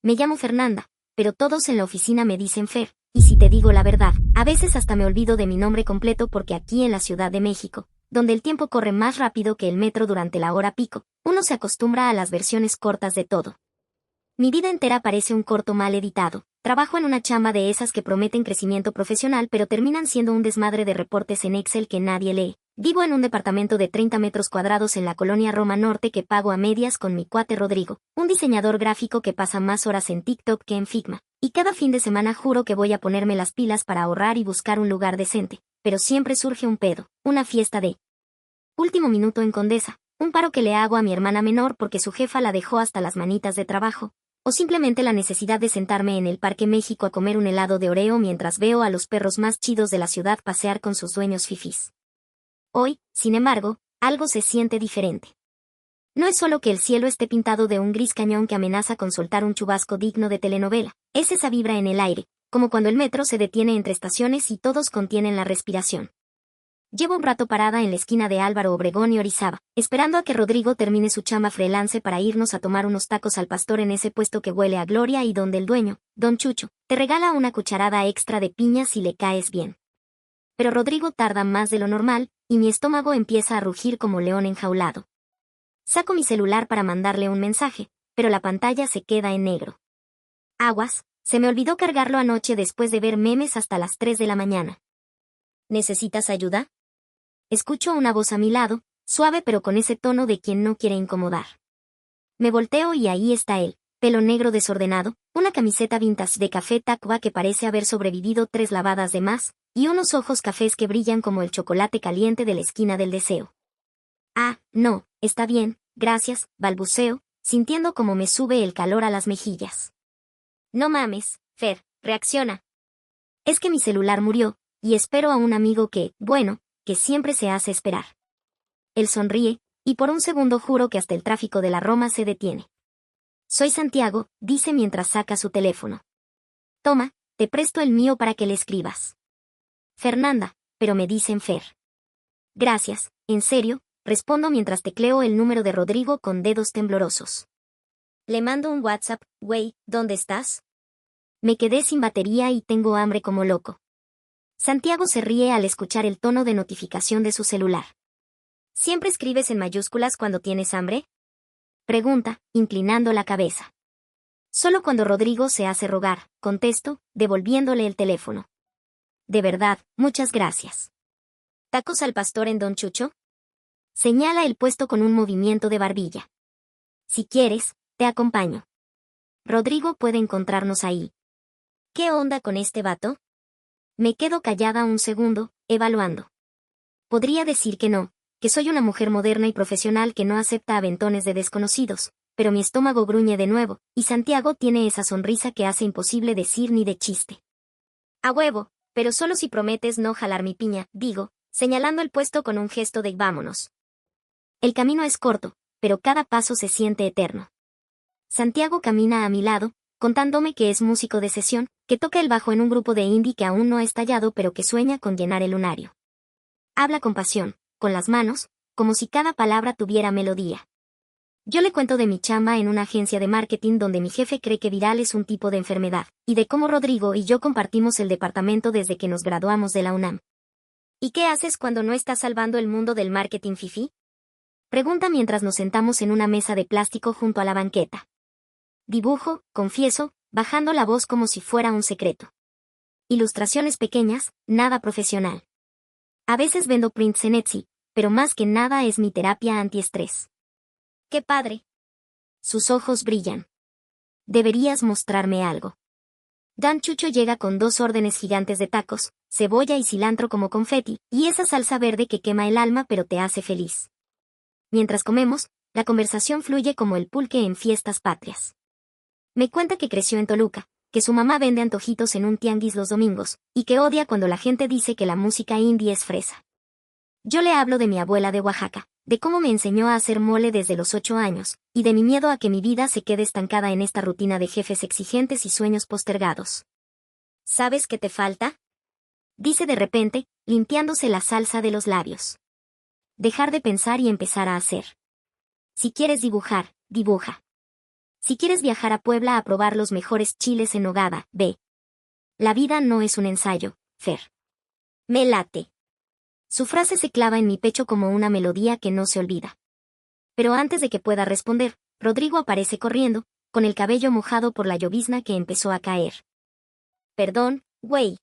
Me llamo Fernanda, pero todos en la oficina me dicen Fer, y si te digo la verdad, a veces hasta me olvido de mi nombre completo porque aquí en la Ciudad de México, donde el tiempo corre más rápido que el metro durante la hora pico, uno se acostumbra a las versiones cortas de todo. Mi vida entera parece un corto mal editado. Trabajo en una chamba de esas que prometen crecimiento profesional pero terminan siendo un desmadre de reportes en Excel que nadie lee. Vivo en un departamento de 30 metros cuadrados en la colonia Roma Norte que pago a medias con mi cuate Rodrigo, un diseñador gráfico que pasa más horas en TikTok que en Figma. Y cada fin de semana juro que voy a ponerme las pilas para ahorrar y buscar un lugar decente. Pero siempre surge un pedo, una fiesta de último minuto en Condesa, un paro que le hago a mi hermana menor porque su jefa la dejó hasta las manitas de trabajo. O simplemente la necesidad de sentarme en el Parque México a comer un helado de Oreo mientras veo a los perros más chidos de la ciudad pasear con sus dueños fifís. Hoy, sin embargo, algo se siente diferente. No es solo que el cielo esté pintado de un gris cañón que amenaza con soltar un chubasco digno de telenovela, es esa vibra en el aire, como cuando el metro se detiene entre estaciones y todos contienen la respiración. Llevo un rato parada en la esquina de Álvaro Obregón y Orizaba, esperando a que Rodrigo termine su chamba freelance para irnos a tomar unos tacos al pastor en ese puesto que huele a gloria y donde el dueño, Don Chucho, te regala una cucharada extra de piña si le caes bien. Pero Rodrigo tarda más de lo normal, y mi estómago empieza a rugir como león enjaulado. Saco mi celular para mandarle un mensaje, pero la pantalla se queda en negro. Aguas, se me olvidó cargarlo anoche después de ver memes hasta las 3 de la mañana. ¿Necesitas ayuda? Escucho una voz a mi lado, suave pero con ese tono de quien no quiere incomodar. Me volteo y ahí está él, pelo negro desordenado, una camiseta vintage de café Tacua que parece haber sobrevivido 3 lavadas de más, y unos ojos cafés que brillan como el chocolate caliente de la esquina del deseo. Ah, no, está bien, gracias, balbuceo, sintiendo como me sube el calor a las mejillas. No mames, Fer, reacciona. Es que mi celular murió, y espero a un amigo que, bueno, que siempre se hace esperar. Él sonríe, y por un segundo juro que hasta el tráfico de la Roma se detiene. Soy Santiago, dice mientras saca su teléfono. Toma, te presto el mío para que le escribas. Fernanda, pero me dicen Fer. Gracias, en serio, respondo mientras tecleo el número de Rodrigo con dedos temblorosos. Le mando un WhatsApp, güey, ¿dónde estás? Me quedé sin batería y tengo hambre como loco. Santiago se ríe al escuchar el tono de notificación de su celular. ¿Siempre escribes en mayúsculas cuando tienes hambre? Pregunta, inclinando la cabeza. Solo cuando Rodrigo se hace rogar, contesto, devolviéndole el teléfono. De verdad, muchas gracias. ¿Tacos al pastor en Don Chucho? Señala el puesto con un movimiento de barbilla. Si quieres, te acompaño. Rodrigo puede encontrarnos ahí. ¿Qué onda con este vato? Me quedo callada un segundo, evaluando. Podría decir que no, que soy una mujer moderna y profesional que no acepta aventones de desconocidos, pero mi estómago gruñe de nuevo, y Santiago tiene esa sonrisa que hace imposible decir ni de chiste. A huevo, pero solo si prometes no jalar mi piña, digo, señalando el puesto con un gesto de vámonos. El camino es corto, pero cada paso se siente eterno. Santiago camina a mi lado, contándome que es músico de sesión, que toca el bajo en un grupo de indie que aún no ha estallado pero que sueña con llenar el lunario. Habla con pasión, con las manos, como si cada palabra tuviera melodía. Yo le cuento de mi chamba en una agencia de marketing donde mi jefe cree que viral es un tipo de enfermedad, y de cómo Rodrigo y yo compartimos el departamento desde que nos graduamos de la UNAM. ¿Y qué haces cuando no estás salvando el mundo del marketing fifí? Pregunta mientras nos sentamos en una mesa de plástico junto a la banqueta. Dibujo, confieso, bajando la voz como si fuera un secreto. Ilustraciones pequeñas, nada profesional. A veces vendo prints en Etsy, pero más que nada es mi terapia antiestrés. ¡Qué padre! Sus ojos brillan. Deberías mostrarme algo. Dan Chucho llega con 2 órdenes gigantes de tacos, cebolla y cilantro como confeti, y esa salsa verde que quema el alma pero te hace feliz. Mientras comemos, la conversación fluye como el pulque en fiestas patrias. Me cuenta que creció en Toluca, que su mamá vende antojitos en un tianguis los domingos, y que odia cuando la gente dice que la música indie es fresa. Yo le hablo de mi abuela de Oaxaca, de cómo me enseñó a hacer mole desde los 8 años, y de mi miedo a que mi vida se quede estancada en esta rutina de jefes exigentes y sueños postergados. ¿Sabes qué te falta? Dice de repente, limpiándose la salsa de los labios. Dejar de pensar y empezar a hacer. Si quieres dibujar, dibuja. Si quieres viajar a Puebla a probar los mejores chiles en nogada, ve. La vida no es un ensayo, Fer. Me late. Su frase se clava en mi pecho como una melodía que no se olvida. Pero antes de que pueda responder, Rodrigo aparece corriendo, con el cabello mojado por la llovizna que empezó a caer. Perdón, güey.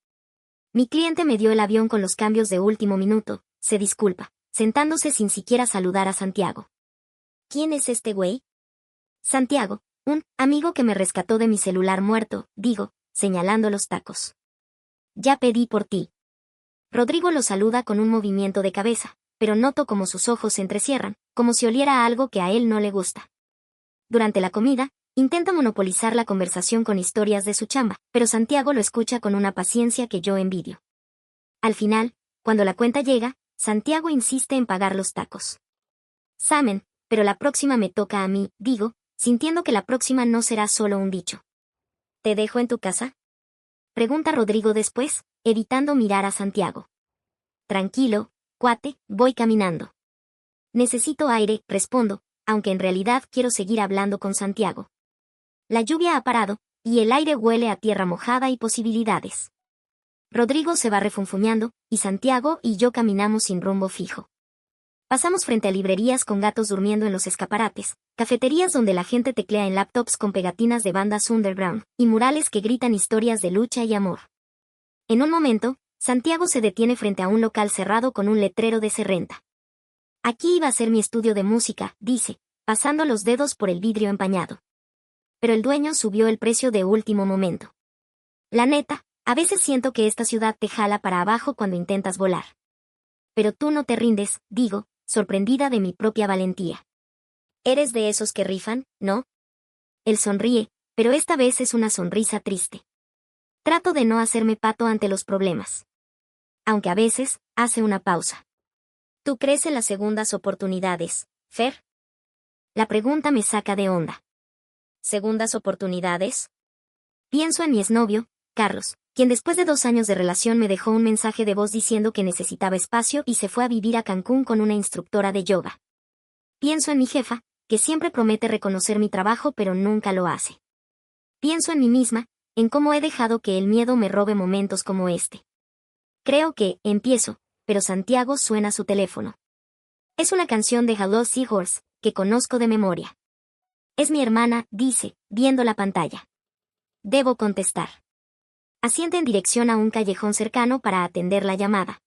Mi cliente me dio el avión con los cambios de último minuto, se disculpa, sentándose sin siquiera saludar a Santiago. ¿Quién es este güey? Santiago, un amigo que me rescató de mi celular muerto, digo, señalando los tacos. Ya pedí por ti. Rodrigo lo saluda con un movimiento de cabeza, pero noto como sus ojos se entrecierran, como si oliera algo que a él no le gusta. Durante la comida, intenta monopolizar la conversación con historias de su chamba, pero Santiago lo escucha con una paciencia que yo envidio. Al final, cuando la cuenta llega, Santiago insiste en pagar los tacos. Samen, pero la próxima me toca a mí, digo, sintiendo que la próxima no será solo un dicho. ¿Te dejo en tu casa? Pregunta Rodrigo después, evitando mirar a Santiago. Tranquilo, cuate, voy caminando. Necesito aire, respondo, aunque en realidad quiero seguir hablando con Santiago. La lluvia ha parado, y el aire huele a tierra mojada y posibilidades. Rodrigo se va refunfuñando, y Santiago y yo caminamos sin rumbo fijo. Pasamos frente a librerías con gatos durmiendo en los escaparates, cafeterías donde la gente teclea en laptops con pegatinas de bandas underground, y murales que gritan historias de lucha y amor. En un momento, Santiago se detiene frente a un local cerrado con un letrero de se renta. Aquí iba a ser mi estudio de música, dice, pasando los dedos por el vidrio empañado. Pero el dueño subió el precio de último momento. La neta, a veces siento que esta ciudad te jala para abajo cuando intentas volar. Pero tú no te rindes, digo, sorprendida de mi propia valentía. Eres de esos que rifan, ¿no? Él sonríe, pero esta vez es una sonrisa triste. Trato de no hacerme pato ante los problemas. Aunque a veces, hace una pausa. ¿Tú crees en las segundas oportunidades, Fer? La pregunta me saca de onda. ¿Segundas oportunidades? Pienso en mi exnovio, Carlos, quien después de 2 años de relación me dejó un mensaje de voz diciendo que necesitaba espacio y se fue a vivir a Cancún con una instructora de yoga. Pienso en mi jefa, que siempre promete reconocer mi trabajo pero nunca lo hace. Pienso en mí misma, en cómo he dejado que el miedo me robe momentos como este. Creo que, empiezo, pero Santiago suena su teléfono. Es una canción de Hello Seahorse, que conozco de memoria. Es mi hermana, dice, viendo la pantalla. Debo contestar. Asiente en dirección a un callejón cercano para atender la llamada.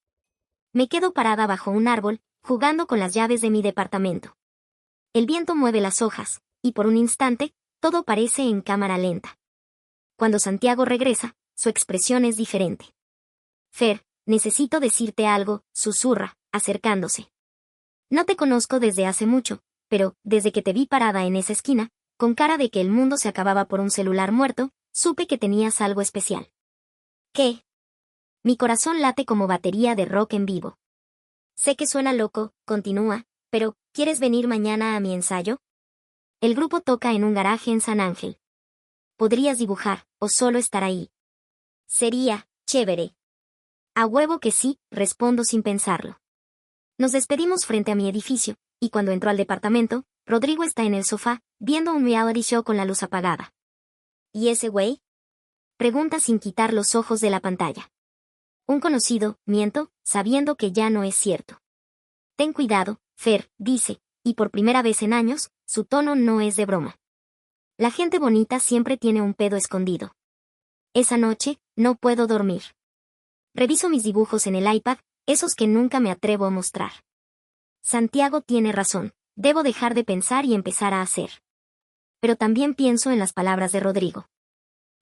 Me quedo parada bajo un árbol, jugando con las llaves de mi departamento. El viento mueve las hojas, y por un instante, todo parece en cámara lenta. Cuando Santiago regresa, su expresión es diferente. Fer, necesito decirte algo, susurra, acercándose. No te conozco desde hace mucho, pero, desde que te vi parada en esa esquina, con cara de que el mundo se acababa por un celular muerto, supe que tenías algo especial. ¿Qué? Mi corazón late como batería de rock en vivo. Sé que suena loco, continúa, pero, ¿quieres venir mañana a mi ensayo? El grupo toca en un garaje en San Ángel. Podrías dibujar, o solo estar ahí. Sería, chévere. A huevo que sí, respondo sin pensarlo. Nos despedimos frente a mi edificio, y cuando entro al departamento, Rodrigo está en el sofá, viendo un reality show con la luz apagada. ¿Y ese güey? Pregunta sin quitar los ojos de la pantalla. Un conocido, miento, sabiendo que ya no es cierto. Ten cuidado, Fer, dice, y por primera vez en años, su tono no es de broma. La gente bonita siempre tiene un pedo escondido. Esa noche, no puedo dormir. Reviso mis dibujos en el iPad, esos que nunca me atrevo a mostrar. Santiago tiene razón, debo dejar de pensar y empezar a hacer. Pero también pienso en las palabras de Rodrigo.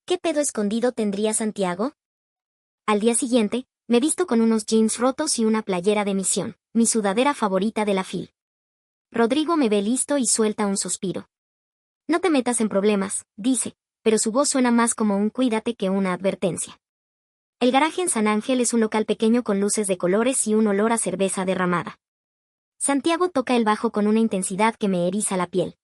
¿Qué pedo escondido tendría Santiago? Al día siguiente, me visto con unos jeans rotos y una playera de misión, mi sudadera favorita de la FIL. Rodrigo me ve listo y suelta un suspiro. No te metas en problemas, dice, pero su voz suena más como un cuídate que una advertencia. El garaje en San Ángel es un local pequeño con luces de colores y un olor a cerveza derramada. Santiago toca el bajo con una intensidad que me eriza la piel.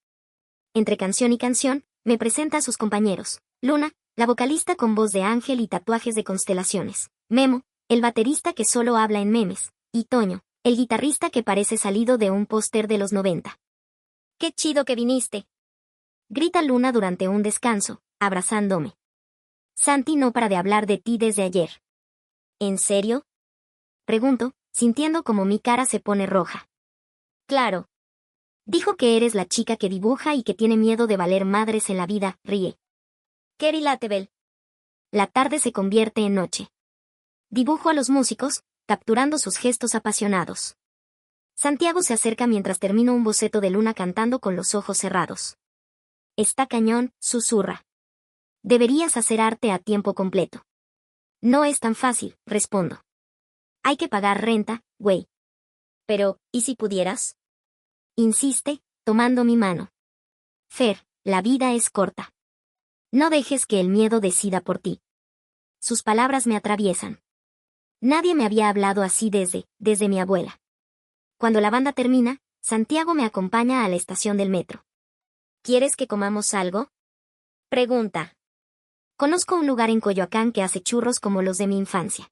Entre canción y canción, me presenta a sus compañeros, Luna, la vocalista con voz de ángel y tatuajes de constelaciones, Memo, el baterista que solo habla en memes, y Toño, el guitarrista que parece salido de un póster de los 90. ¡Qué chido que viniste! grita Luna durante un descanso, abrazándome. Santi no para de hablar de ti desde ayer. ¿En serio? Pregunto, sintiendo como mi cara se pone roja. Claro. Dijo que eres la chica que dibuja y que tiene miedo de valer madres en la vida, ríe. Kerry Latebel. La tarde se convierte en noche. Dibujo a los músicos, capturando sus gestos apasionados. Santiago se acerca mientras termino un boceto de Luna cantando con los ojos cerrados. Está cañón, susurra. Deberías hacer arte a tiempo completo. No es tan fácil, respondo. Hay que pagar renta, güey. Pero, ¿y si pudieras? Insiste, tomando mi mano. Fer, la vida es corta. No dejes que el miedo decida por ti. Sus palabras me atraviesan. Nadie me había hablado así desde mi abuela. Cuando la banda termina, Santiago me acompaña a la estación del metro. ¿Quieres que comamos algo? Pregunta. Conozco un lugar en Coyoacán que hace churros como los de mi infancia.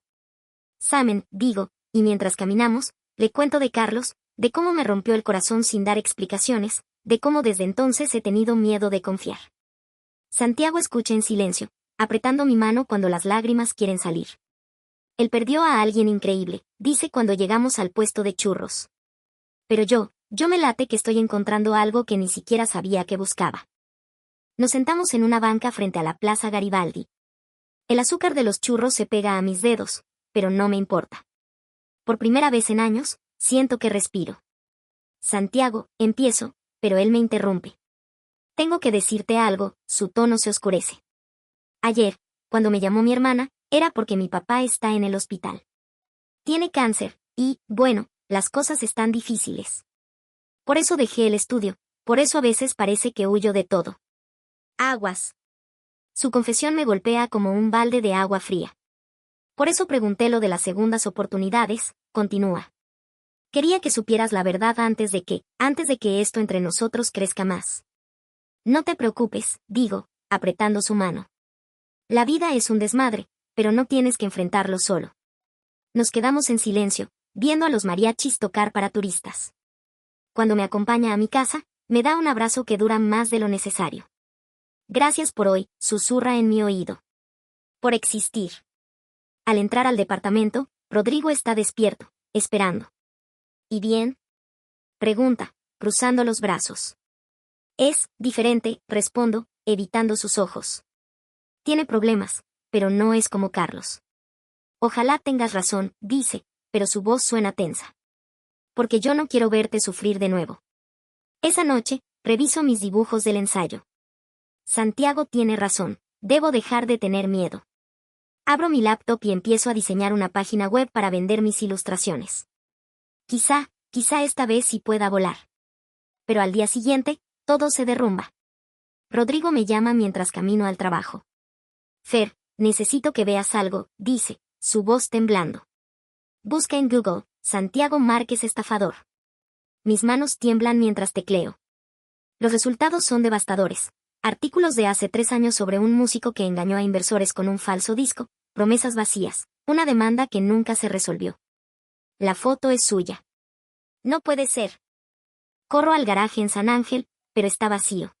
Samen, digo, y mientras caminamos, le cuento de Carlos, de cómo me rompió el corazón sin dar explicaciones, de cómo desde entonces he tenido miedo de confiar. Santiago escucha en silencio, apretando mi mano cuando las lágrimas quieren salir. Él perdió a alguien increíble, dice cuando llegamos al puesto de churros. Pero yo me late que estoy encontrando algo que ni siquiera sabía que buscaba. Nos sentamos en una banca frente a la Plaza Garibaldi. El azúcar de los churros se pega a mis dedos, pero no me importa. Por primera vez en años, siento que respiro. Santiago, empiezo, pero él me interrumpe. Tengo que decirte algo, su tono se oscurece. Ayer, cuando me llamó mi hermana, era porque mi papá está en el hospital. Tiene cáncer, y, bueno, las cosas están difíciles. Por eso dejé el estudio, por eso a veces parece que huyo de todo. Aguas. Su confesión me golpea como un balde de agua fría. Por eso pregunté lo de las segundas oportunidades, continúa. Quería que supieras la verdad antes de que esto entre nosotros crezca más. No te preocupes, digo, apretando su mano. La vida es un desmadre, pero no tienes que enfrentarlo solo. Nos quedamos en silencio, viendo a los mariachis tocar para turistas. Cuando me acompaña a mi casa, me da un abrazo que dura más de lo necesario. Gracias por hoy, susurra en mi oído. Por existir. Al entrar al departamento, Rodrigo está despierto, esperando. ¿Y bien? Pregunta, cruzando los brazos. Es diferente, respondo, evitando sus ojos. Tiene problemas, pero no es como Carlos. Ojalá tengas razón, dice, pero su voz suena tensa. Porque yo no quiero verte sufrir de nuevo. Esa noche, reviso mis dibujos del ensayo. Santiago tiene razón, debo dejar de tener miedo. Abro mi laptop y empiezo a diseñar una página web para vender mis ilustraciones. Quizá esta vez sí pueda volar. Pero al día siguiente, todo se derrumba. Rodrigo me llama mientras camino al trabajo. Fer, necesito que veas algo, dice, su voz temblando. Busca en Google, Santiago Márquez estafador. Mis manos tiemblan mientras tecleo. Los resultados son devastadores. Artículos de hace 3 años sobre un músico que engañó a inversores con un falso disco, promesas vacías, una demanda que nunca se resolvió. La foto es suya. No puede ser. Corro al garaje en San Ángel, pero está vacío.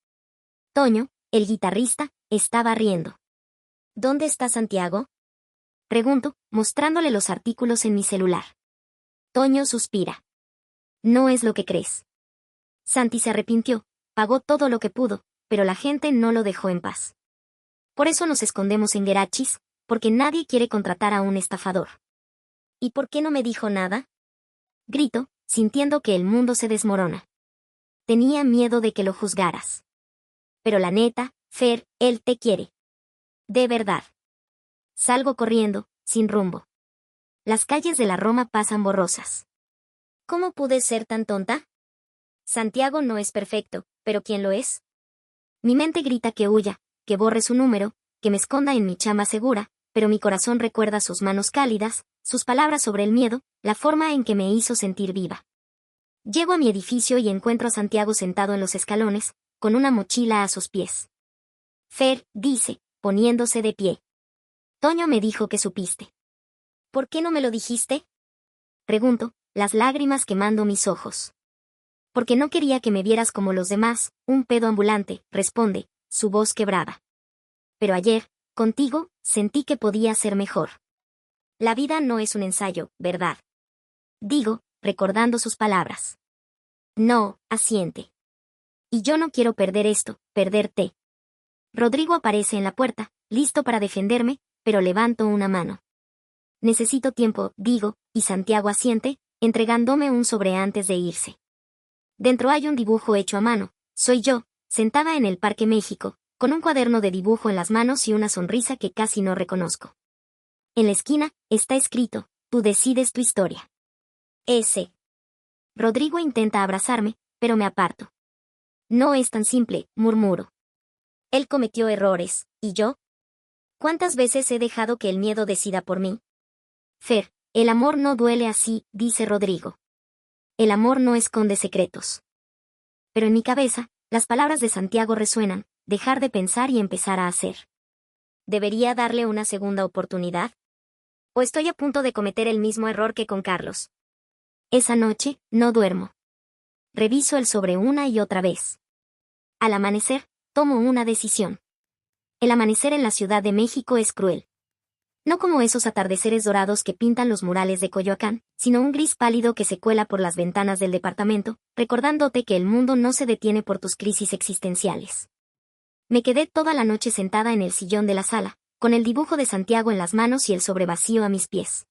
Toño, el guitarrista, estaba riendo. ¿Dónde está Santiago? Pregunto, mostrándole los artículos en mi celular. Toño suspira. No es lo que crees. Santi se arrepintió, pagó todo lo que pudo, pero la gente no lo dejó en paz. Por eso nos escondemos en Guerachis, porque nadie quiere contratar a un estafador. ¿Y por qué no me dijo nada? Grito, sintiendo que el mundo se desmorona. Tenía miedo de que lo juzgaras. Pero la neta, Fer, él te quiere. De verdad. Salgo corriendo, sin rumbo. Las calles de la Roma pasan borrosas. ¿Cómo pude ser tan tonta? Santiago no es perfecto, pero ¿quién lo es? Mi mente grita que huya, que borre su número, que me esconda en mi chamba segura, pero mi corazón recuerda sus manos cálidas, sus palabras sobre el miedo, la forma en que me hizo sentir viva. Llego a mi edificio y encuentro a Santiago sentado en los escalones, con una mochila a sus pies. Fer, dice, poniéndose de pie. Toño me dijo que supiste. ¿Por qué no me lo dijiste? Pregunto, las lágrimas quemando mis ojos. Porque no quería que me vieras como los demás, un pedo ambulante, responde, su voz quebrada. Pero ayer, contigo, sentí que podía ser mejor. La vida no es un ensayo, ¿verdad? Digo, recordando sus palabras. No, asiente. Y yo no quiero perder esto, perderte. Rodrigo aparece en la puerta, listo para defenderme, pero levanto una mano. Necesito tiempo, digo, y Santiago asiente, entregándome un sobre antes de irse. Dentro hay un dibujo hecho a mano, soy yo, sentada en el Parque México, con un cuaderno de dibujo en las manos y una sonrisa que casi no reconozco. En la esquina, está escrito, tú decides tu historia. S. Rodrigo intenta abrazarme, pero me aparto. No es tan simple, murmuro. Él cometió errores, ¿y yo? ¿Cuántas veces he dejado que el miedo decida por mí? Fer, el amor no duele así, dice Rodrigo. El amor no esconde secretos. Pero en mi cabeza, las palabras de Santiago resuenan, dejar de pensar y empezar a hacer. ¿Debería darle una segunda oportunidad? ¿O estoy a punto de cometer el mismo error que con Carlos? Esa noche, no duermo. Reviso el sobre una y otra vez. Al amanecer, tomo una decisión. El amanecer en la Ciudad de México es cruel. No como esos atardeceres dorados que pintan los murales de Coyoacán, sino un gris pálido que se cuela por las ventanas del departamento, recordándote que el mundo no se detiene por tus crisis existenciales. Me quedé toda la noche sentada en el sillón de la sala, con el dibujo de Santiago en las manos y el sobre vacío a mis pies.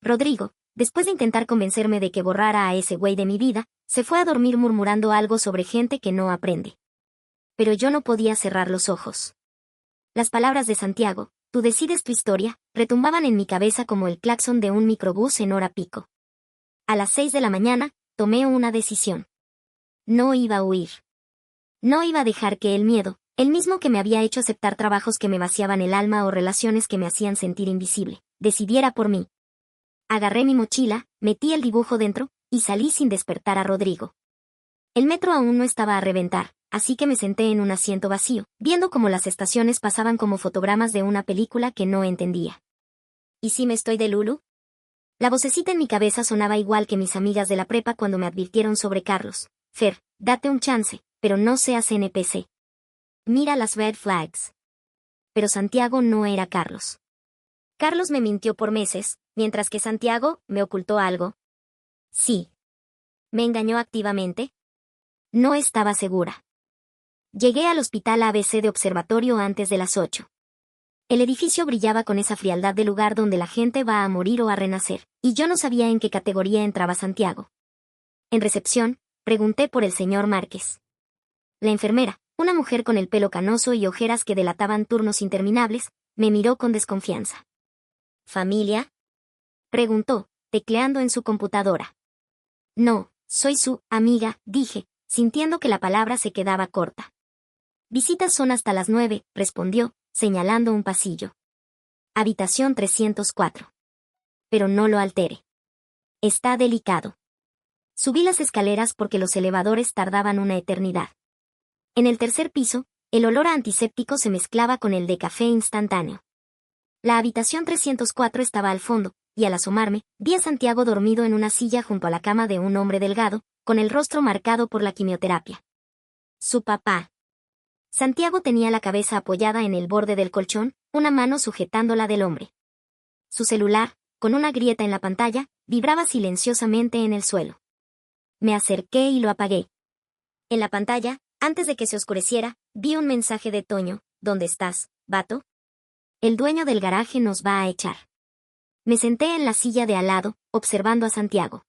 Rodrigo, después de intentar convencerme de que borrara a ese güey de mi vida, se fue a dormir murmurando algo sobre gente que no aprende. Pero yo no podía cerrar los ojos. Las palabras de Santiago, tú decides tu historia, retumbaban en mi cabeza como el claxon de un microbús en hora pico. A las 6 de la mañana, tomé una decisión. No iba a huir. No iba a dejar que el miedo, el mismo que me había hecho aceptar trabajos que me vaciaban el alma o relaciones que me hacían sentir invisible, decidiera por mí. Agarré mi mochila, metí el dibujo dentro, y salí sin despertar a Rodrigo. El metro aún no estaba a reventar, así que me senté en un asiento vacío, viendo cómo las estaciones pasaban como fotogramas de una película que no entendía. ¿Y si me estoy de Lulu? La vocecita en mi cabeza sonaba igual que mis amigas de la prepa cuando me advirtieron sobre Carlos. Fer, date un chance, pero no seas NPC. Mira las red flags. Pero Santiago no era Carlos. Carlos me mintió por meses, mientras que Santiago me ocultó algo. Sí. ¿Me engañó activamente? No estaba segura. Llegué al hospital ABC de Observatorio antes de las 8. El edificio brillaba con esa frialdad de lugar donde la gente va a morir o a renacer, y yo no sabía en qué categoría entraba Santiago. En recepción, pregunté por el señor Márquez. La enfermera, una mujer con el pelo canoso y ojeras que delataban turnos interminables, me miró con desconfianza. ¿Familia? Preguntó, tecleando en su computadora. No, soy su amiga, dije, sintiendo que la palabra se quedaba corta. Visitas son hasta las 9, respondió, señalando un pasillo. Habitación 304. Pero no lo altere. Está delicado. Subí las escaleras porque los elevadores tardaban una eternidad. En el tercer piso, el olor a antiséptico se mezclaba con el de café instantáneo. La habitación 304 estaba al fondo, y al asomarme, vi a Santiago dormido en una silla junto a la cama de un hombre delgado, con el rostro marcado por la quimioterapia. Su papá. Santiago tenía la cabeza apoyada en el borde del colchón, una mano sujetándola del hombre. Su celular, con una grieta en la pantalla, vibraba silenciosamente en el suelo. Me acerqué y lo apagué. En la pantalla, antes de que se oscureciera, vi un mensaje de Toño. ¿Dónde estás, vato? El dueño del garaje nos va a echar. Me senté en la silla de al lado, observando a Santiago.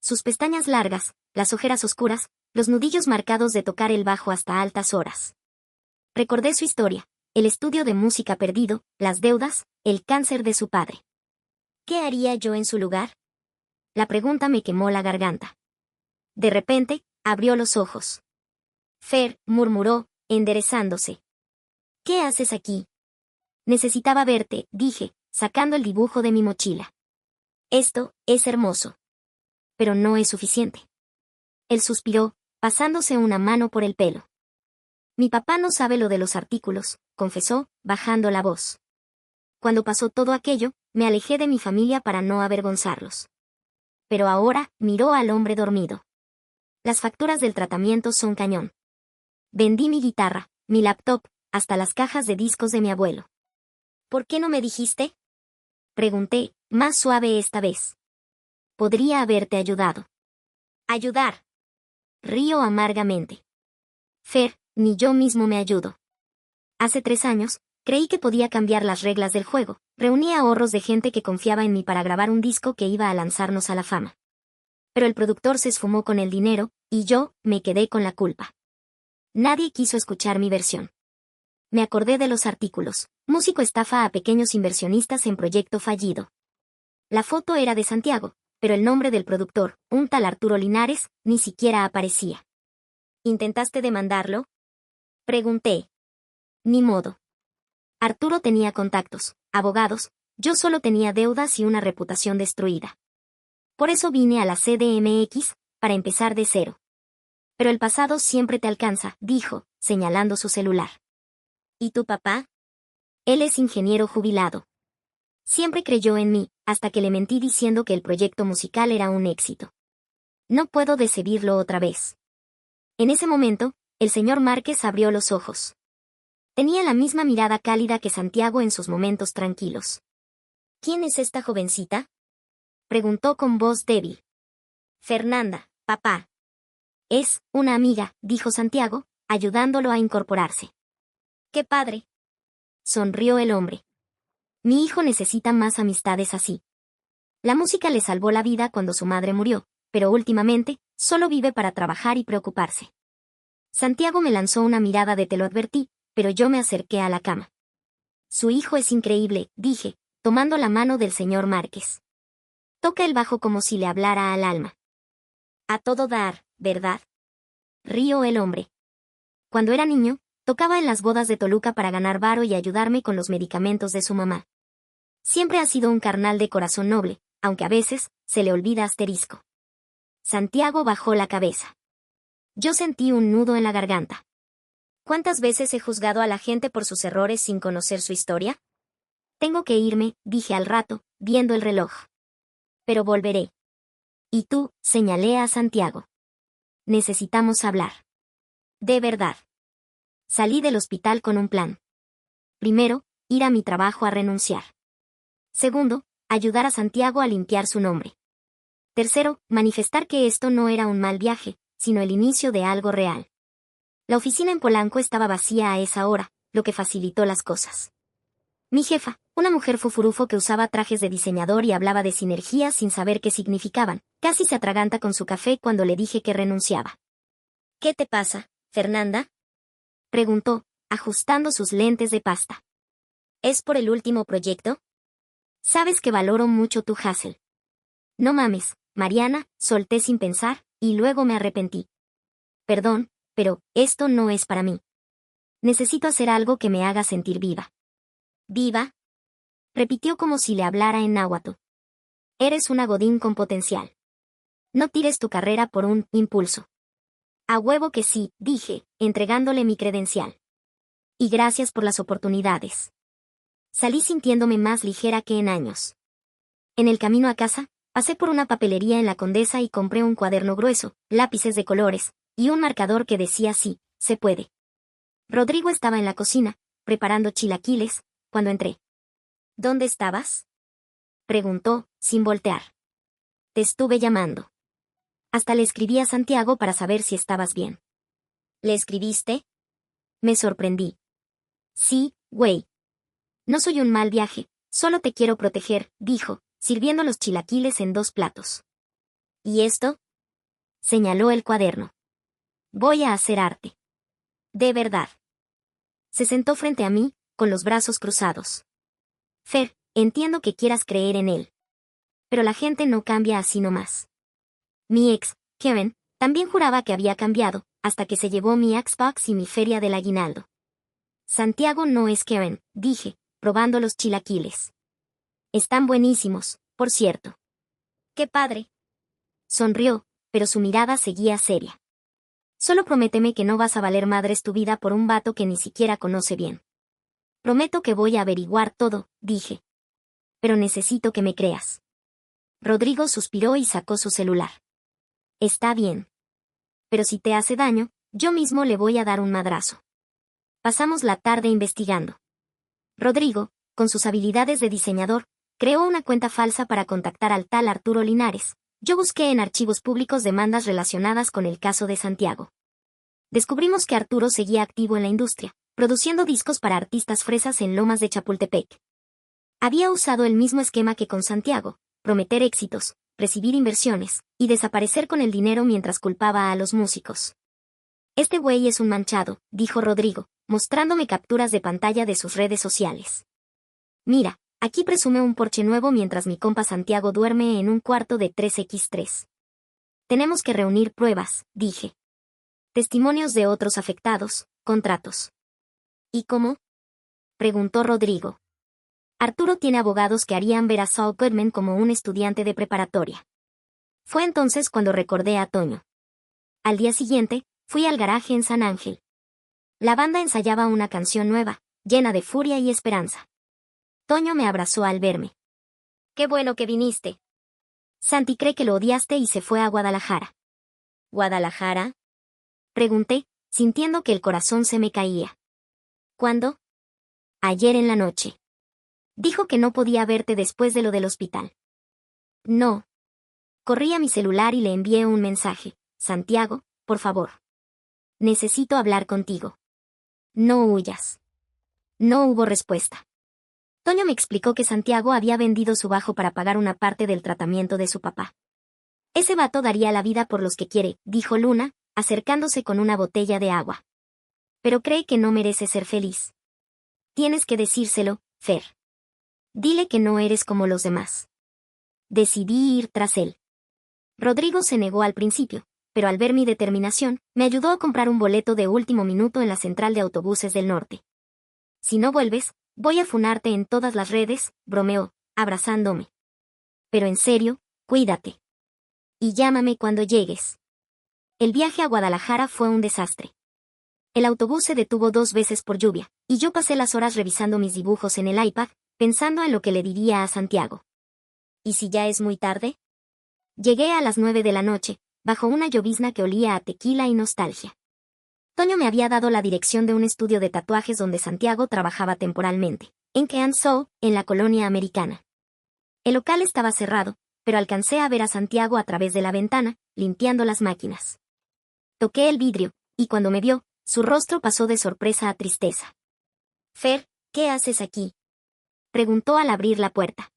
Sus pestañas largas, las ojeras oscuras, los nudillos marcados de tocar el bajo hasta altas horas. Recordé su historia, el estudio de música perdido, las deudas, el cáncer de su padre. ¿Qué haría yo en su lugar? La pregunta me quemó la garganta. De repente, abrió los ojos. Fer, murmuró, enderezándose. ¿Qué haces aquí? Necesitaba verte, dije, sacando el dibujo de mi mochila. Esto es hermoso. Pero no es suficiente. Él suspiró, pasándose una mano por el pelo. Mi papá no sabe lo de los artículos, confesó, bajando la voz. Cuando pasó todo aquello, me alejé de mi familia para no avergonzarlos. Pero ahora, miró al hombre dormido. Las facturas del tratamiento son cañón. Vendí mi guitarra, mi laptop, hasta las cajas de discos de mi abuelo. ¿Por qué no me dijiste? Pregunté, más suave esta vez. Podría haberte ayudado. ¿Ayudar? Río amargamente. Fer, ni yo mismo me ayudo. Hace 3 años, creí que podía cambiar las reglas del juego. Reuní ahorros de gente que confiaba en mí para grabar un disco que iba a lanzarnos a la fama. Pero el productor se esfumó con el dinero, y yo, me quedé con la culpa. Nadie quiso escuchar mi versión. Me acordé de los artículos. Músico estafa a pequeños inversionistas en proyecto fallido. La foto era de Santiago, pero el nombre del productor, un tal Arturo Linares, ni siquiera aparecía. ¿Intentaste demandarlo? Pregunté. Ni modo. Arturo tenía contactos, abogados, yo solo tenía deudas y una reputación destruida. Por eso vine a la CDMX, para empezar de cero. Pero el pasado siempre te alcanza, dijo, señalando su celular. ¿Y tu papá? Él es ingeniero jubilado. Siempre creyó en mí, hasta que le mentí diciendo que el proyecto musical era un éxito. No puedo decidirlo otra vez. En ese momento, el señor Márquez abrió los ojos. Tenía la misma mirada cálida que Santiago en sus momentos tranquilos. ¿Quién es esta jovencita? Preguntó con voz débil. Fernanda, papá. Es una amiga, dijo Santiago, ayudándolo a incorporarse. ¡Qué padre! Sonrió el hombre. Mi hijo necesita más amistades así. La música le salvó la vida cuando su madre murió, pero últimamente, solo vive para trabajar y preocuparse. Santiago me lanzó una mirada de te lo advertí, pero yo me acerqué a la cama. Su hijo es increíble, dije, tomando la mano del señor Márquez. Toca el bajo como si le hablara al alma. A todo dar, ¿verdad? Rió el hombre. Cuando era niño, tocaba en las bodas de Toluca para ganar varo y ayudarme con los medicamentos de su mamá. Siempre ha sido un carnal de corazón noble, aunque a veces, se le olvida asterisco. Santiago bajó la cabeza. Yo sentí un nudo en la garganta. ¿Cuántas veces he juzgado a la gente por sus errores sin conocer su historia? Tengo que irme, dije al rato, viendo el reloj. Pero volveré. Y tú, señalé a Santiago. Necesitamos hablar. De verdad. Salí del hospital con un plan. Primero, ir a mi trabajo a renunciar. Segundo, ayudar a Santiago a limpiar su nombre. Tercero, manifestar que esto no era un mal viaje, sino el inicio de algo real. La oficina en Polanco estaba vacía a esa hora, lo que facilitó las cosas. Mi jefa, una mujer fufurufo que usaba trajes de diseñador y hablaba de sinergias sin saber qué significaban, casi se atraganta con su café cuando le dije que renunciaba. ¿Qué te pasa, Fernanda? Preguntó, ajustando sus lentes de pasta. ¿Es por el último proyecto? Sabes que valoro mucho tu hustle. No mames, Mariana, solté sin pensar, y luego me arrepentí. Perdón, pero esto no es para mí. Necesito hacer algo que me haga sentir viva. ¿Viva? Repitió como si le hablara en náhuatl. Eres una godín con potencial. No tires tu carrera por un impulso. A huevo que sí, dije, entregándole mi credencial. Y gracias por las oportunidades. Salí sintiéndome más ligera que en años. En el camino a casa, pasé por una papelería en La Condesa y compré un cuaderno grueso, lápices de colores, y un marcador que decía sí, se puede. Rodrigo estaba en la cocina, preparando chilaquiles, cuando entré. ¿Dónde estabas? Preguntó, sin voltear. Te estuve llamando. Hasta le escribí a Santiago para saber si estabas bien. ¿Le escribiste? Me sorprendí. Sí, güey. No soy un mal viaje, solo te quiero proteger, dijo, sirviendo los chilaquiles en 2 platos. ¿Y esto? Señaló el cuaderno. Voy a hacer arte. De verdad. Se sentó frente a mí, con los brazos cruzados. Fer, entiendo que quieras creer en él. Pero la gente no cambia así nomás. Mi ex, Karen, también juraba que había cambiado, hasta que se llevó mi Xbox y mi feria del aguinaldo. Santiago no es Karen, dije, probando los chilaquiles. Están buenísimos, por cierto. ¡Qué padre! Sonrió, pero su mirada seguía seria. Solo prométeme que no vas a valer madres tu vida por un vato que ni siquiera conoce bien. Prometo que voy a averiguar todo, dije. Pero necesito que me creas. Rodrigo suspiró y sacó su celular. Está bien. pero si te hace daño, yo mismo le voy a dar un madrazo. Pasamos la tarde investigando. Rodrigo, con sus habilidades de diseñador, creó una cuenta falsa para contactar al tal Arturo Linares. Yo busqué en archivos públicos demandas relacionadas con el caso de Santiago. Descubrimos que Arturo seguía activo en la industria, produciendo discos para artistas fresas en Lomas de Chapultepec. Había usado el mismo esquema que con Santiago, prometer éxitos, recibir inversiones, y desaparecer con el dinero mientras culpaba a los músicos. Este güey es un manchado, dijo Rodrigo, mostrándome capturas de pantalla de sus redes sociales. Mira, aquí presume un Porsche nuevo mientras mi compa Santiago duerme en un cuarto de 3x3. Tenemos que reunir pruebas, dije. Testimonios de otros afectados, contratos. ¿Y cómo? Preguntó Rodrigo. Arturo tiene abogados que harían ver a Saul Goodman como un estudiante de preparatoria. Fue entonces cuando recordé a Toño. Al día siguiente, fui al garaje en San Ángel. La banda ensayaba una canción nueva, llena de furia y esperanza. Toño me abrazó al verme. ¡Qué bueno que viniste! Santi cree que lo odiaste y se fue a Guadalajara. ¿Guadalajara? Pregunté, sintiendo que el corazón se me caía. ¿Cuándo? Ayer en la noche. Dijo que no podía verte después de lo del hospital. No. Corrí a mi celular y le envié un mensaje. Santiago, por favor. Necesito hablar contigo. No huyas. No hubo respuesta. Toño me explicó que Santiago había vendido su bajo para pagar una parte del tratamiento de su papá. Ese vato daría la vida por los que quiere, dijo Luna, acercándose con una botella de agua. Pero cree que no merece ser feliz. Tienes que decírselo, Fer. Dile que no eres como los demás. Decidí ir tras él. Rodrigo se negó al principio, pero al ver mi determinación, me ayudó a comprar un boleto de último minuto en la central de autobuses del norte. Si no vuelves, voy a funarte en todas las redes, bromeó, abrazándome. Pero en serio, cuídate. Y llámame cuando llegues. El viaje a Guadalajara fue un desastre. El autobús se detuvo 2 veces por lluvia, y yo pasé las horas revisando mis dibujos en el iPad, pensando en lo que le diría a Santiago. ¿Y si ya es muy tarde? Llegué a las 9 de la noche, bajo una llovizna que olía a tequila y nostalgia. Toño me había dado la dirección de un estudio de tatuajes donde Santiago trabajaba temporalmente, en Keansou, en la colonia americana. El local estaba cerrado, pero alcancé a ver a Santiago a través de la ventana, limpiando las máquinas. Toqué el vidrio, y cuando me vio, su rostro pasó de sorpresa a tristeza. Fer, ¿qué haces aquí? Preguntó al abrir la puerta.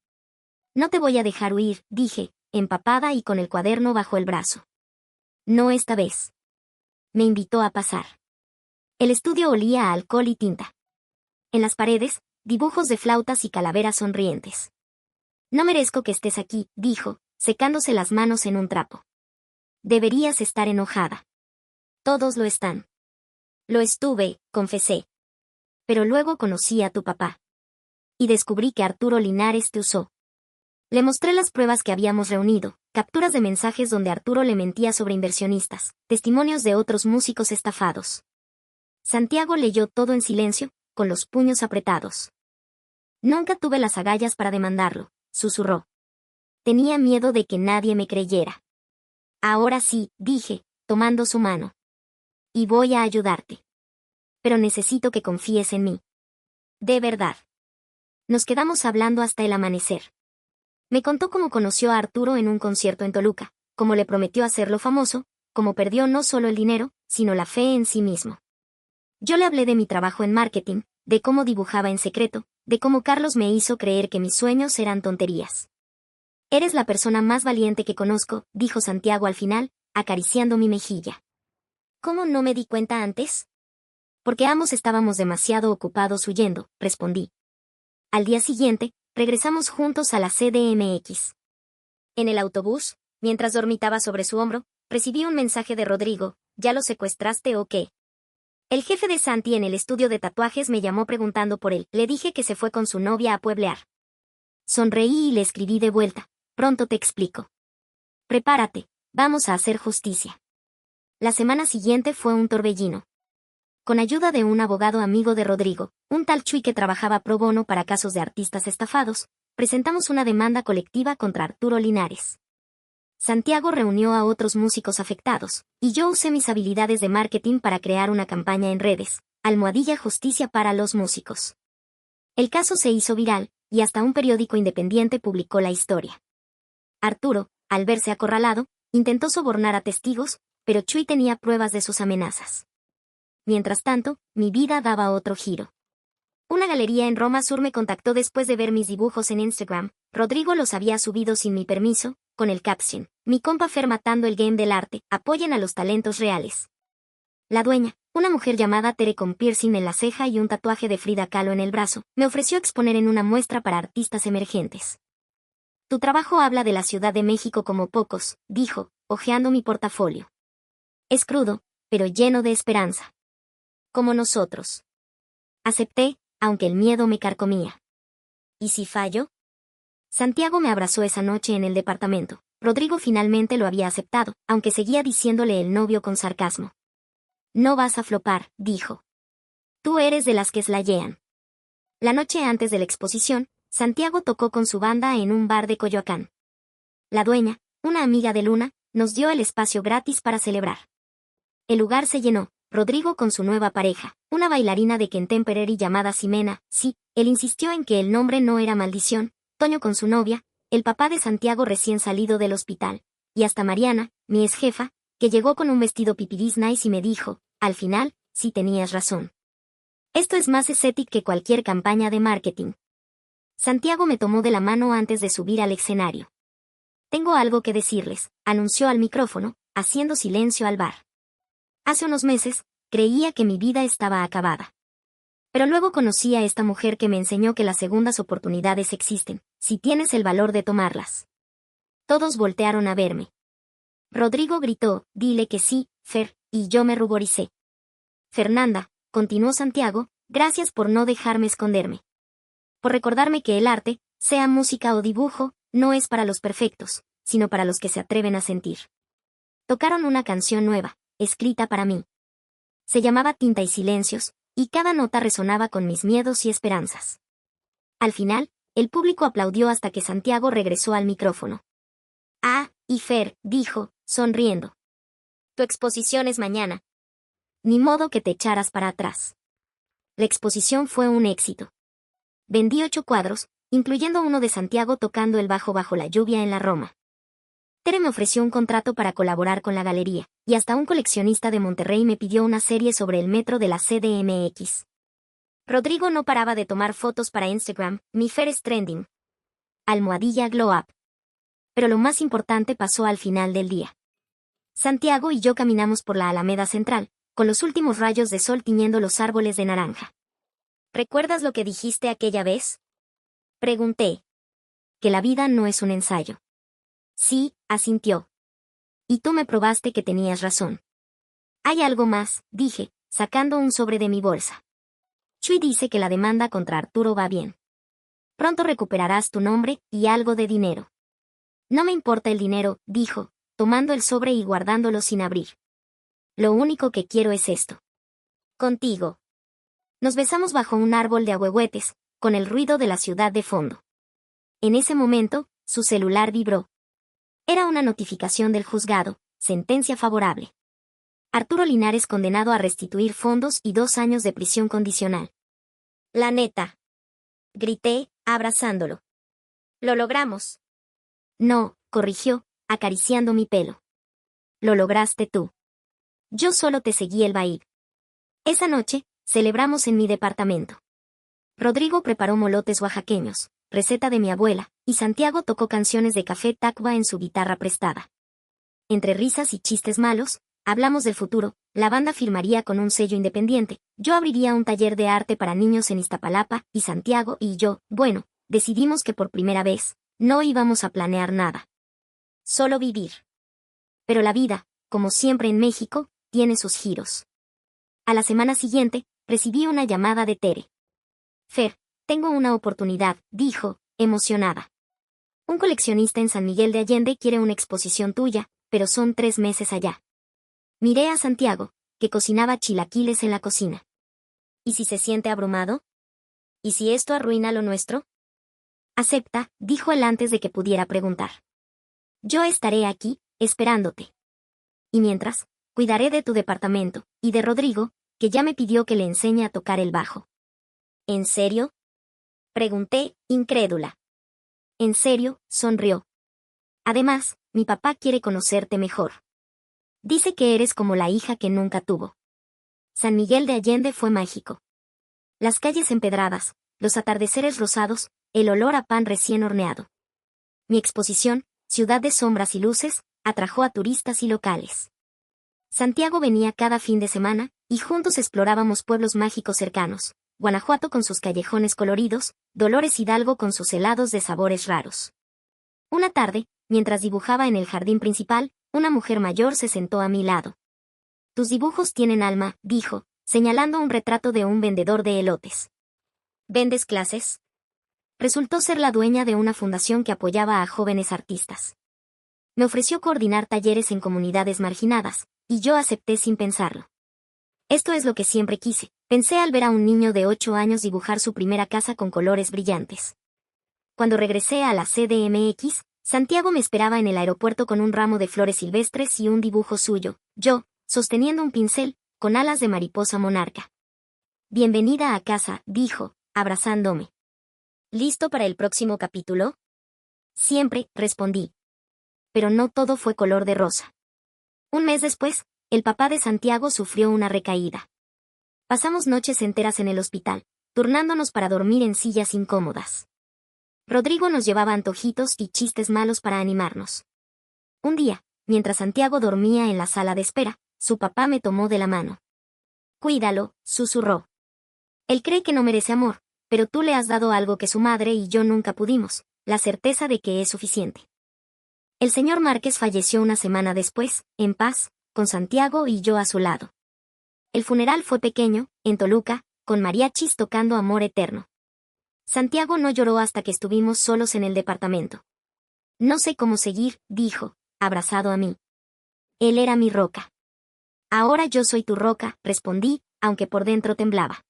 No te voy a dejar huir, dije, empapada y con el cuaderno bajo el brazo. No esta vez. Me invitó a pasar. El estudio olía a alcohol y tinta. En las paredes, dibujos de flautas y calaveras sonrientes. No merezco que estés aquí, dijo, secándose las manos en un trapo. Deberías estar enojada. Todos lo están. Lo estuve, confesé. Pero luego conocí a tu papá. Y descubrí que Arturo Linares te usó. Le mostré las pruebas que habíamos reunido, capturas de mensajes donde Arturo le mentía sobre inversionistas, testimonios de otros músicos estafados. Santiago leyó todo en silencio, con los puños apretados. Nunca tuve las agallas para demandarlo, susurró. Tenía miedo de que nadie me creyera. Ahora sí, dije, tomando su mano. Y voy a ayudarte. Pero necesito que confíes en mí. De verdad. Nos quedamos hablando hasta el amanecer. Me contó cómo conoció a Arturo en un concierto en Toluca, cómo le prometió hacerlo famoso, cómo perdió no solo el dinero, sino la fe en sí mismo. Yo le hablé de mi trabajo en marketing, de cómo dibujaba en secreto, de cómo Carlos me hizo creer que mis sueños eran tonterías. Eres la persona más valiente que conozco, dijo Santiago al final, acariciando mi mejilla. ¿Cómo no me di cuenta antes? Porque ambos estábamos demasiado ocupados huyendo, respondí. Al día siguiente, regresamos juntos a la CDMX. En el autobús, mientras dormitaba sobre su hombro, recibí un mensaje de Rodrigo. ¿Ya lo secuestraste o qué? El jefe de Santi en el estudio de tatuajes me llamó preguntando por él. Le dije que se fue con su novia a pueblear. Sonreí y le escribí de vuelta. Pronto te explico. Prepárate, vamos a hacer justicia. La semana siguiente fue un torbellino. Con ayuda de un abogado amigo de Rodrigo, un tal Chuy que trabajaba pro bono para casos de artistas estafados, presentamos una demanda colectiva contra Arturo Linares. Santiago reunió a otros músicos afectados, y yo usé mis habilidades de marketing para crear una campaña en redes, #Justicia para los músicos. El caso se hizo viral, y hasta un periódico independiente publicó la historia. Arturo, al verse acorralado, intentó sobornar a testigos, pero Chuy tenía pruebas de sus amenazas. Mientras tanto, mi vida daba otro giro. Una galería en Roma Sur me contactó después de ver mis dibujos en Instagram. Rodrigo los había subido sin mi permiso, con el caption: "Mi compa Fer matando el game del arte, apoyen a los talentos reales". La dueña, una mujer llamada Tere con piercing en la ceja y un tatuaje de Frida Kahlo en el brazo, me ofreció exponer en una muestra para artistas emergentes. Tu trabajo habla de la Ciudad de México como pocos, dijo, hojeando mi portafolio. Es crudo, pero lleno de esperanza. Como nosotros. Acepté, aunque el miedo me carcomía. ¿Y si fallo? Santiago me abrazó esa noche en el departamento. Rodrigo finalmente lo había aceptado, aunque seguía diciéndole el novio con sarcasmo. No vas a flopar, dijo. Tú eres de las que slayean. La noche antes de la exposición, Santiago tocó con su banda en un bar de Coyoacán. La dueña, una amiga de Luna, nos dio el espacio gratis para celebrar. El lugar se llenó, Rodrigo con su nueva pareja, una bailarina de Contemporary llamada Ximena. Sí, él insistió en que el nombre no era maldición, Toño con su novia, el papá de Santiago recién salido del hospital, y hasta Mariana, mi ex jefa, que llegó con un vestido pipiris nice y me dijo, al final, sí tenías razón. Esto es más estético que cualquier campaña de marketing. Santiago me tomó de la mano antes de subir al escenario. Tengo algo que decirles, anunció al micrófono, haciendo silencio al bar. Hace unos meses, creía que mi vida estaba acabada. Pero luego conocí a esta mujer que me enseñó que las segundas oportunidades existen, si tienes el valor de tomarlas. Todos voltearon a verme. Rodrigo gritó, dile que sí, Fer, y yo me ruboricé. Fernanda, continuó Santiago, gracias por no dejarme esconderme. Por recordarme que el arte, sea música o dibujo, no es para los perfectos, sino para los que se atreven a sentir. Tocaron una canción nueva, escrita para mí. Se llamaba Tinta y Silencios, y cada nota resonaba con mis miedos y esperanzas. Al final, el público aplaudió hasta que Santiago regresó al micrófono. Ah, y Fer, dijo, sonriendo. Tu exposición es mañana. Ni modo que te echaras para atrás. La exposición fue un éxito. Vendí 8 cuadros, incluyendo uno de Santiago tocando el bajo bajo la lluvia en la Roma. Tere me ofreció un contrato para colaborar con la galería, y hasta un coleccionista de Monterrey me pidió una serie sobre el metro de la CDMX. Rodrigo no paraba de tomar fotos para Instagram, mi Fer es trending. #Glow Up. Pero lo más importante pasó al final del día. Santiago y yo caminamos por la Alameda Central, con los últimos rayos de sol tiñendo los árboles de naranja. ¿Recuerdas lo que dijiste aquella vez? Pregunté. Que la vida no es un ensayo. Sí, asintió. Y tú me probaste que tenías razón. Hay algo más, dije, sacando un sobre de mi bolsa. Chuy dice que la demanda contra Arturo va bien. Pronto recuperarás tu nombre y algo de dinero. No me importa el dinero, dijo, tomando el sobre y guardándolo sin abrir. Lo único que quiero es esto. Contigo. Nos besamos bajo un árbol de ahuehuetes, con el ruido de la ciudad de fondo. En ese momento, su celular vibró. Era una notificación del juzgado, sentencia favorable. Arturo Linares condenado a restituir fondos y 2 años de prisión condicional. La neta. Grité, abrazándolo. Lo logramos. No, corrigió, acariciando mi pelo. Lo lograste tú. Yo solo te seguí el baile. Esa noche, celebramos en mi departamento. Rodrigo preparó molotes oaxaqueños, receta de mi abuela, y Santiago tocó canciones de Café Tacuba en su guitarra prestada. Entre risas y chistes malos, hablamos del futuro, la banda firmaría con un sello independiente, yo abriría un taller de arte para niños en Iztapalapa, y Santiago y yo, bueno, decidimos que por primera vez, no íbamos a planear nada. Solo vivir. Pero la vida, como siempre en México, tiene sus giros. A la semana siguiente, recibí una llamada de Tere. Fer, tengo una oportunidad, dijo, emocionada. Un coleccionista en San Miguel de Allende quiere una exposición tuya, pero son 3 meses allá. Miré a Santiago, que cocinaba chilaquiles en la cocina. ¿Y si se siente abrumado? ¿Y si esto arruina lo nuestro? Acepta, dijo él antes de que pudiera preguntar. Yo estaré aquí, esperándote. Y mientras, cuidaré de tu departamento, y de Rodrigo, que ya me pidió que le enseñe a tocar el bajo. ¿En serio? Pregunté, incrédula. En serio, sonrió. Además, mi papá quiere conocerte mejor. Dice que eres como la hija que nunca tuvo. San Miguel de Allende fue mágico. Las calles empedradas, los atardeceres rosados, el olor a pan recién horneado. Mi exposición, Ciudad de Sombras y Luces, atrajo a turistas y locales. Santiago venía cada fin de semana, y juntos explorábamos pueblos mágicos cercanos, Guanajuato con sus callejones coloridos, Dolores Hidalgo con sus helados de sabores raros. Una tarde, mientras dibujaba en el jardín principal, una mujer mayor se sentó a mi lado. Tus dibujos tienen alma, dijo, señalando un retrato de un vendedor de elotes. ¿Vendes clases? Resultó ser la dueña de una fundación que apoyaba a jóvenes artistas. Me ofreció coordinar talleres en comunidades marginadas, y yo acepté sin pensarlo. Esto es lo que siempre quise, pensé al ver a un niño de 8 años dibujar su primera casa con colores brillantes. Cuando regresé a la CDMX, Santiago me esperaba en el aeropuerto con un ramo de flores silvestres y un dibujo suyo, yo, sosteniendo un pincel, con alas de mariposa monarca. Bienvenida a casa, dijo, abrazándome. ¿Listo para el próximo capítulo? Siempre, respondí. Pero no todo fue color de rosa. Un mes después, el papá de Santiago sufrió una recaída. Pasamos noches enteras en el hospital, turnándonos para dormir en sillas incómodas. Rodrigo nos llevaba antojitos y chistes malos para animarnos. Un día, mientras Santiago dormía en la sala de espera, su papá me tomó de la mano. Cuídalo, susurró. Él cree que no merece amor, pero tú le has dado algo que su madre y yo nunca pudimos, la certeza de que es suficiente. El señor Márquez falleció una semana después, en paz, con Santiago y yo a su lado. El funeral fue pequeño, en Toluca, con mariachis tocando Amor Eterno. Santiago no lloró hasta que estuvimos solos en el departamento. No sé cómo seguir, dijo, abrazado a mí. Él era mi roca. Ahora yo soy tu roca, respondí, aunque por dentro temblaba.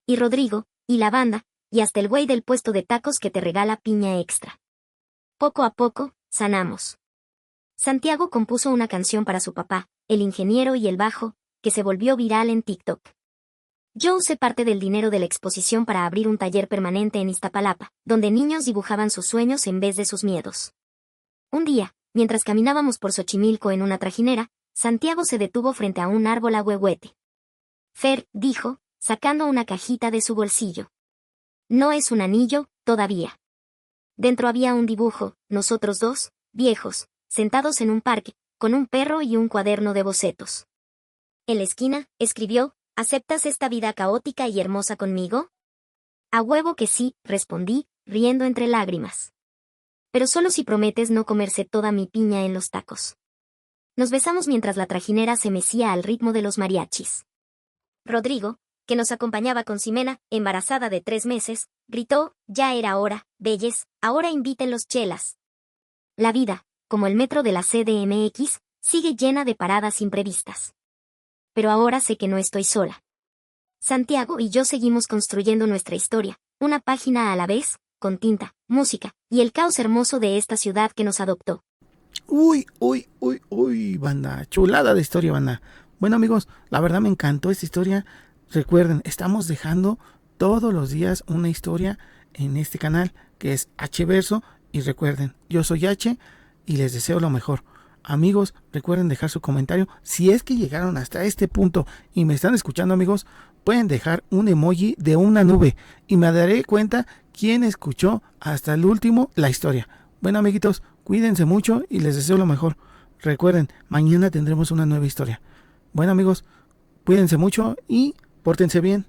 Y Rodrigo, y la banda, y hasta el güey del puesto de tacos que te regala piña extra. Poco a poco, sanamos. Santiago compuso una canción para su papá, el ingeniero y el bajo, que se volvió viral en TikTok. Yo usé parte del dinero de la exposición para abrir un taller permanente en Iztapalapa, donde niños dibujaban sus sueños en vez de sus miedos. Un día, mientras caminábamos por Xochimilco en una trajinera, Santiago se detuvo frente a un árbol ahuehuete. Fer, dijo, sacando una cajita de su bolsillo. No es un anillo, todavía. Dentro había un dibujo, nosotros dos, viejos, sentados en un parque, con un perro y un cuaderno de bocetos. En la esquina, escribió, ¿aceptas esta vida caótica y hermosa conmigo? A huevo que sí, respondí, riendo entre lágrimas. Pero solo si prometes no comerse toda mi piña en los tacos. Nos besamos mientras la trajinera se mecía al ritmo de los mariachis. Rodrigo, que nos acompañaba con Ximena, embarazada de 3 meses, gritó, ya era hora, belles, ahora inviten los chelas. La vida, como el metro de la CDMX, sigue llena de paradas imprevistas. Pero ahora sé que no estoy sola. Santiago y yo seguimos construyendo nuestra historia, una página a la vez, con tinta, música, y el caos hermoso de esta ciudad que nos adoptó. Uy, banda, chulada de historia, banda. Bueno, amigos, la verdad me encantó esta historia. Recuerden, estamos dejando todos los días una historia en este canal, que es H Verso, y recuerden, yo soy H, y les deseo lo mejor. Amigos, recuerden dejar su comentario. Si es que llegaron hasta este punto y me están escuchando, amigos, pueden dejar un emoji de una nube y me daré cuenta quién escuchó hasta el último la historia. Bueno, amiguitos, cuídense mucho y les deseo lo mejor. Recuerden, mañana tendremos una nueva historia. Bueno, amigos, cuídense mucho y pórtense bien.